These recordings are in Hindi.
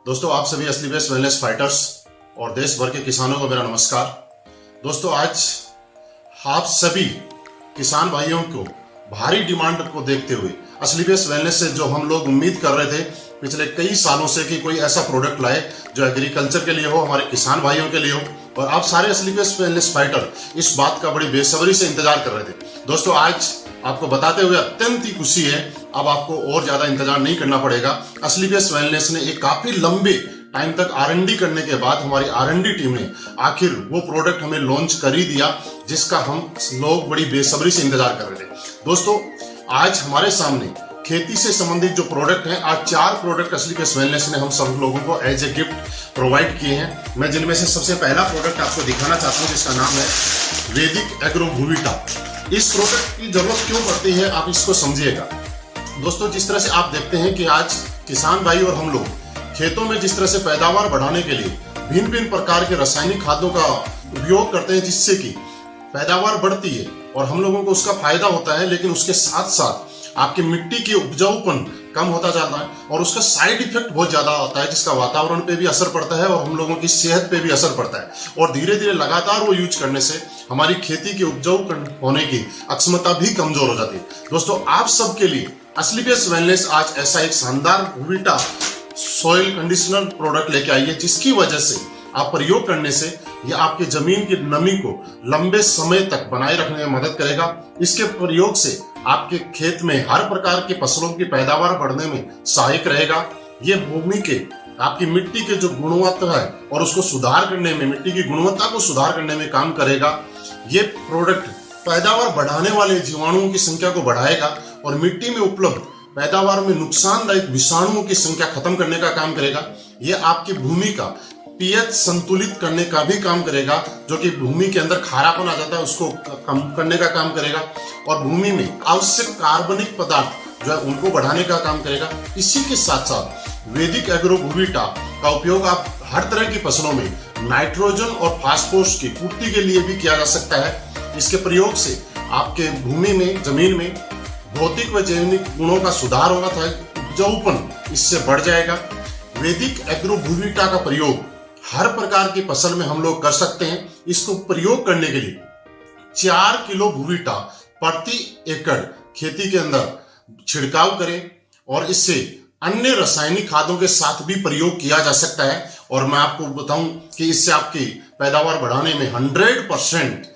दोस्तों, आप सभी असली बेस्ट वेलनेस फाइटर्स और देश भर के किसानों को मेरा नमस्कार। दोस्तों, आज आप सभी किसान भाइयों को भारी डिमांड को देखते हुए असली बेस्ट वेलनेस से जो हम लोग उम्मीद कर रहे थे पिछले कई सालों से कि कोई ऐसा प्रोडक्ट लाए जो एग्रीकल्चर के लिए हो, हमारे किसान भाइयों के लिए हो, और आप सारे असली बेस्ट वेलनेस फाइटर इस बात का बड़ी बेसब्री से इंतजार कर रहे थे। दोस्तों, आज आपको बताते हुए अत्यंत ही खुशी है, अब आपको और ज्यादा इंतजार नहीं करना पड़ेगा। असली बेस्ट वेलनेस ने एक काफी लंबे टाइम तक R&D करने के बाद हमारी R&D टीम ने आखिर वो प्रोडक्ट हमें लॉन्च कर ही दिया जिसका हम लोग बड़ी बेसब्री से इंतजार कर रहे थे। दोस्तों, आज हमारे सामने खेती से संबंधित जो प्रोडक्ट हैं, आज 4 प्रोडक्ट असली बेस्ट वेलनेस ने हम सब लोगों को एज ए गिफ्ट प्रोवाइड किए हैं। मैं जिनमें से सबसे पहला प्रोडक्ट आपको दिखाना चाहता हूं जिसका नाम है वैदिक एग्रो भूविटा। इस प्रोडक्ट की जरूरत क्यों पड़ती है आप इसको समझिएगा। दोस्तों, जिस तरह से आप देखते हैं कि आज किसान भाई और हम लोग खेतों में जिस तरह से पैदावार बढ़ाने के लिए भिन्न भिन्न प्रकार के रासायनिक खादों का उपयोग करते हैं जिससे कि पैदावार बढ़ती है और हम लोगों को उसका फायदा होता है, लेकिन उसके साथ साथ आपकी मिट्टी की उपजाऊपन कम होता जाता है और उसका साइड इफेक्ट बहुत ज्यादा होता है जिसका वातावरण पे भी असर पड़ता है और हम लोगों की सेहत पे भी असर पड़ता है। और धीरे धीरे लगातार वो यूज करने से हमारी खेती के उपजाऊ होने की अक्षमता भी कमजोर हो जाती है। दोस्तों, आप सबके लिए असली बेस्ट वेलनेस आज ऐसा एक शानदार भूविटा सॉइल कंडीशनर प्रोडक्ट लेके आई है जिसकी वजह से आप प्रयोग करने से यह आपके जमीन की नमी को लंबे समय तक बनाए रखने में मदद करेगा। इसके प्रयोग से आपके खेत में हर प्रकार के फसलों की पैदावार बढ़ने में सहायक रहेगा। ये भूमि के आपकी मिट्टी के जो गुणवत्ता है और उसको सुधार करने में, मिट्टी की गुणवत्ता को सुधार करने में काम करेगा। ये प्रोडक्ट पैदावार बढ़ाने वाले जीवाणुओं की संख्या को बढ़ाएगा और मिट्टी में उपलब्ध पैदावार में नुकसानदायक विषाणुओं की संख्या खत्म करने का काम करेगा। ये आपकी भूमि का पीएच संतुलित करने का भी काम करेगा, जो कि भूमि के अंदर खारापन आ जाता है उसको कम करने का काम करेगा और भूमि में आवश्यक कार्बनिक पदार्थ जो है उनको बढ़ाने का काम करेगा। इसी के साथ साथ वैदिक एग्रो भूविटा का उपयोग आप हर तरह की फसलों में नाइट्रोजन और फास्फोरस की पूर्ति के लिए भी किया जा सकता है। इसके प्रयोग से आपके भूमि में, जमीन में भौतिक व जैविक गुणों का सुधार होगा था, उपजाऊपन इससे बढ़ जाएगा। वैदिक एग्रो भूविटा का प्रयोग हर प्रकार की फसल में हम लोग कर सकते हैं। इसको प्रयोग करने के लिए 4 किलो भूविटा प्रति एकड़ खेती के अंदर छिड़काव करें और इससे अन्य रासायनिक खादों के साथ भी प्रयोग किया जा सकता है। और मैं आपको बताऊं कि इससे आपकी पैदावार बढ़ाने में 100%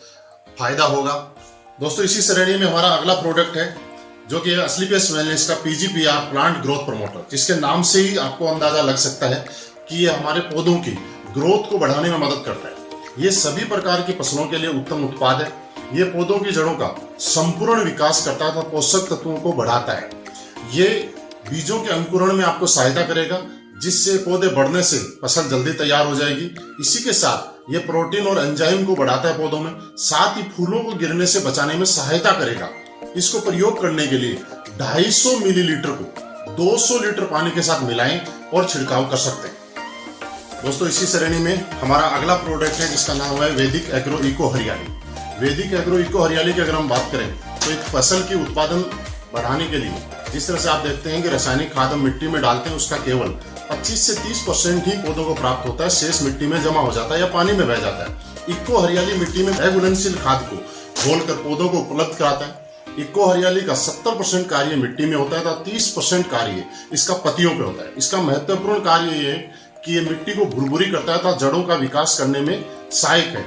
फायदा होगा। दोस्तों, इसी श्रेणी में हमारा अगला प्रोडक्ट है जो कि असली बेस्ट वेलनेस का PGPR प्लांट ग्रोथ प्रमोटर, जिसके नाम से ही आपको अंदाजा लग सकता है कि ये हमारे पौधों की ग्रोथ को बढ़ाने में मदद करता है। ये सभी प्रकार की फसलों के लिए उत्तम उत्पाद है। ये पौधों की जड़ों का संपूर्ण विकास करता है और पोषक तत्वों को बढ़ाता है। ये बीजों के अंकुरण में आपको सहायता करेगा जिससे पौधे बढ़ने से फसल जल्दी तैयार हो जाएगी। इसी के साथ ये प्रोटीन और एंजाइम को बढ़ाता है पौधों में, साथ ही फूलों को गिरने से बचाने में सहायता करेगा। इसको प्रयोग करने के लिए 250 मिलीलीटर को 200 लीटर पानी के साथ मिलाएं और छिड़काव कर सकते हैं। दोस्तों, इसी श्रेणी में हमारा अगला प्रोडक्ट है जिसका नाम है वैदिक एग्रो इको हरियाली। वैदिक एग्रो इको हरियाली की अगर हम बात करें तो एक फसल की उत्पादन बढ़ाने के लिए जिस तरह से आप देखते हैं कि रासायनिक खाद हम मिट्टी में डालते हैं, उसका केवल 25 से 30% ही पौधों को प्राप्त होता है, शेष मिट्टी में जमा हो जाता है या पानी में बह जाता है। इको हरियाली मिट्टी में घुलनशील खाद को घोलकर पौधों को उपलब्ध कराता है। इको हरियाली का 70% कार्य मिट्टी में होता है तो 30% कार्य इसका पत्तियों पे होता है। इसका महत्वपूर्ण कार्य ये है कि ये मिट्टी को भुरभुरी करता है तथा जड़ों का विकास करने में सहायक है।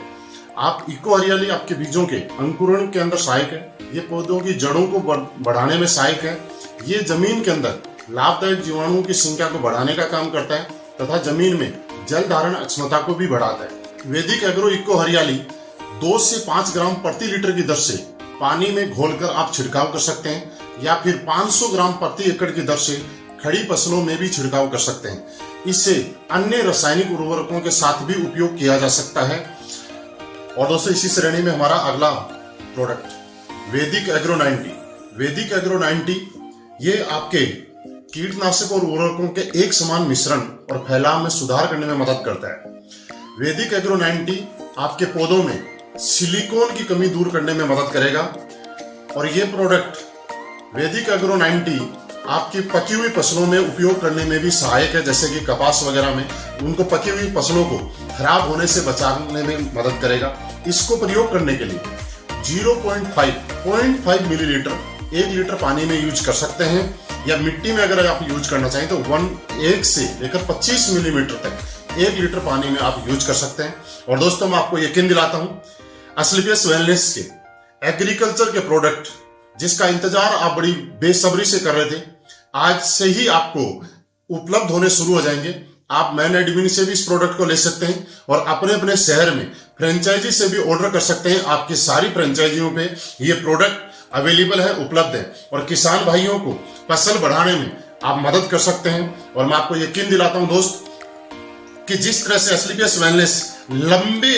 आप इको हरियाली आपके बीजों के अंकुरण के अंदर सहायक है। ये पौधों की जड़ों को बढ़ाने में सहायक है। ये जमीन के अंदर लाभदायक जीवाणुओं की संख्या को बढ़ाने का काम करता है तथा जमीन में जल धारण क्षमता को भी बढ़ाता है। वैदिक एग्रो इको हरियाली 2 से 5 ग्राम प्रति लीटर की दर से पानी में घोलकर आप छिड़काव कर सकते हैं या फिर 500 ग्राम प्रति एकड़ की दर से खड़ी फसलों में भी छिड़काव कर सकते हैं। इससे अन्य रासायनिक उर्वरकों के साथ भी उपयोग किया जा सकता है। और दोस्तों, इसी श्रेणी में हमारा अगला प्रोडक्ट वैदिक एग्रो 90। वैदिक एग्रो 90 ये आपके कीटनाशक और उर्वरकों के एक समान मिश्रण और फैलाव में सुधार करने में मदद करता है। वैदिक एग्रो 90 आपके पौधों में सिलिकॉन की कमी दूर करने में मदद करेगा और ये प्रोडक्ट वैदिक एग्रो 90 आपकी पकी हुई फसलों में उपयोग करने में भी सहायक है, जैसे कि कपास वगैरह में उनको पकी हुई फसलों को खराब होने से बचाने में मदद करेगा। इसको प्रयोग करने के लिए 0.5 मिलीलीटर 1 लीटर पानी में यूज कर सकते हैं, या मिट्टी में अगर आप यूज करना चाहें तो 1 से लेकर 25 मिलीमीटर तक 1 लीटर पानी में आप यूज कर सकते हैं। और दोस्तों मैं आपको यकीन दिलाता हूं, असलीपियस वेलनेस के एग्रीकल्चर के प्रोडक्ट जिसका इंतजार आप बड़ी बेसब्री से कर रहे थे, आज से ही आपको उपलब्ध होने शुरू हो जाएंगे। आप मैन एडमिन से भी इस प्रोडक्ट को ले सकते हैं और अपने अपने शहर में फ्रेंचाइजी से भी ऑर्डर कर सकते हैं। आपकी सारी फ्रेंचाइजियों पे ये प्रोडक्ट अवेलेबल है, उपलब्ध है, और किसान भाइयों को फसल बढ़ाने में आप मदद कर सकते हैं। और मैं आपको यकीन दिलाता हूं दोस्त कि जिस तरह से असलीपियस वेलनेस लंबे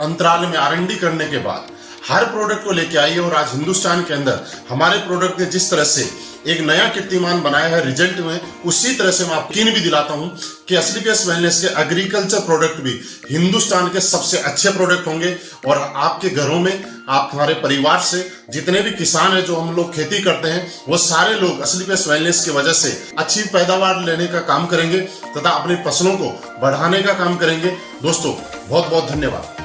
अंतराल में R&D करने के बाद हर प्रोडक्ट को लेके आई है, और आज हिंदुस्तान के अंदर हमारे प्रोडक्ट ने जिस तरह से एक नया कीर्तिमान बनाया है रिजल्ट में, उसी तरह से मैं आपको यकीन भी दिलाता हूं कि असलीपियस वेलनेस के एग्रीकल्चर प्रोडक्ट भी हिंदुस्तान के सबसे अच्छे प्रोडक्ट होंगे। और आपके घरों में, आप हमारे परिवार से जितने भी किसान हैं जो हम लोग खेती करते हैं, वो सारे लोग असलीपियस वेलनेस की वजह से अच्छी पैदावार लेने का काम करेंगे तथा अपनी फसलों को बढ़ाने का काम करेंगे। दोस्तों बहुत बहुत धन्यवाद।